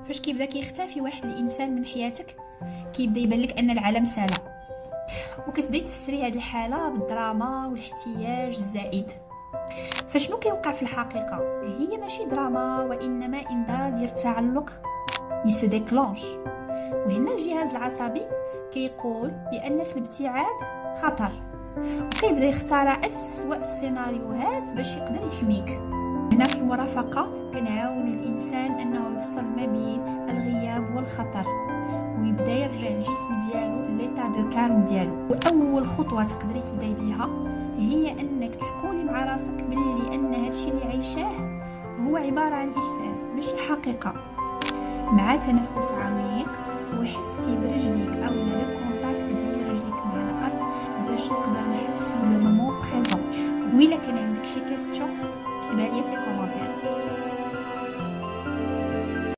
فاش كيبدا كيختفي واحد الانسان من حياتك كيبدا يبان لك ان العالم سالا، وكتبداي تفسري هذه الحاله بالدراما والاحتياج الزائد. فشنو كيوقع في الحقيقه؟ هي ماشي دراما وانما انذار ديال التعلق يسو ديكلونش. وهنا الجهاز العصبي كيقول بان في الابتعاد خطر، وكيبدا يختار اسوأ السيناريوهات باش يقدر يحميك. هنا في المرافقه كنعاون الانسان انه يفصل ما بين الغياب والخطر، ويبدا يرجع الجسم ديالو ليطا دو كالم ديالو. واول خطوه تقدري تبداي بها هي انك تقولي مع راسك باللي ان هادشي اللي عايشاه هو عباره عن احساس ماشي حقيقه. مع تنفس عميق وحسي برجليك او لو كونتاكت ديال رجليك مع الارض باش نقدر نحس بالمومون بريزون. وإلا كان عندك شي كاستيون كتبها لي في لي كومونتير.